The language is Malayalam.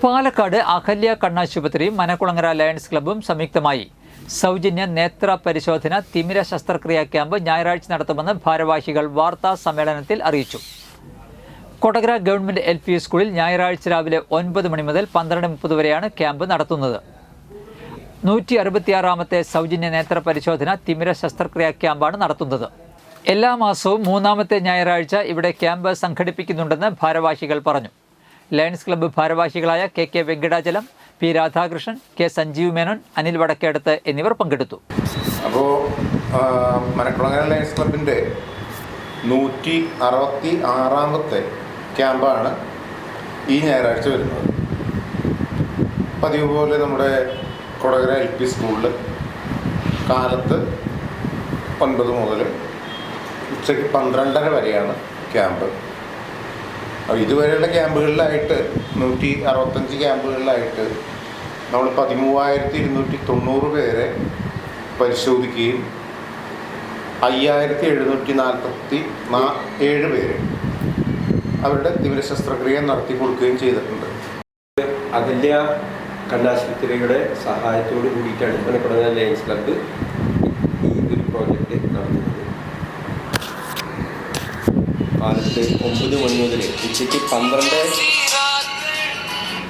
പാലക്കാട് അഹല്യ കണ്ണാശുപത്രിയും മനക്കുളങ്ങര ലയൺസ് ക്ലബ്ബും സംയുക്തമായി സൗജന്യ നേത്ര പരിശോധന തിമിര ശസ്ത്രക്രിയാ ക്യാമ്പ് ഞായറാഴ്ച നടത്തുമെന്ന് ഭാരവാഹികൾ വാർത്താ സമ്മേളനത്തിൽ അറിയിച്ചു. കൊടകര ഗവൺമെന്റ് LP സ്കൂളിൽ ഞായറാഴ്ച രാവിലെ 9 മണി മുതൽ 12:30 വരെയാണ് ക്യാമ്പ് നടത്തുന്നത്. 166ാമത്തെ സൗജന്യ നേത്ര പരിശോധന തിമിര ശസ്ത്രക്രിയാ ക്യാമ്പാണ് നടത്തുന്നത്. എല്ലാ മാസവും 3ാമത്തെ ഞായറാഴ്ച ഇവിടെ ക്യാമ്പ് സംഘടിപ്പിക്കുന്നുണ്ടെന്ന് ഭാരവാഹികൾ പറഞ്ഞു. ലയൺസ് ക്ലബ്ബ് ഭാരവാഹികളായ KK Venkatachalam, P Radhakrishnan, K Sanjeev Menon, Anil Vadakkedath എന്നിവർ പങ്കെടുത്തു. അപ്പോൾ മനക്കുളങ്ങര ലയൺസ് ക്ലബിൻ്റെ 166ാമത്തെ ക്യാമ്പാണ് ഈ ഞായറാഴ്ച വരുന്നത്. പതിവ് പോലെ നമ്മുടെ കൊടകര LP സ്കൂളിൽ കാലത്ത് 9 മുതൽ ഉച്ചയ്ക്ക് 12:30 വരെയാണ് ക്യാമ്പ്. അപ്പോൾ ഇതുവരെയുള്ള ക്യാമ്പുകളിലായിട്ട് 165 ക്യാമ്പുകളിലായിട്ട് നമ്മൾ 13,290 പേരെ പരിശോധിക്കുകയും 5,747 പേര് അവരുടെ തിമിര ശസ്ത്രക്രിയ നടത്തി കൊടുക്കുകയും ചെയ്തിട്ടുണ്ട്. അഹല്യ കണ്ണാശുപത്രിയുടെ സഹായത്തോട് കൂടിയിട്ടാണ് മനക്കുളങ്ങര ലയൺസ് ക്ലബ്ബ് ഈ ഒരു പ്രോജക്റ്റ് നടത്തുന്നത്. കാലത്ത് 9 മണി മുതൽ ഉച്ചയ്ക്ക് 12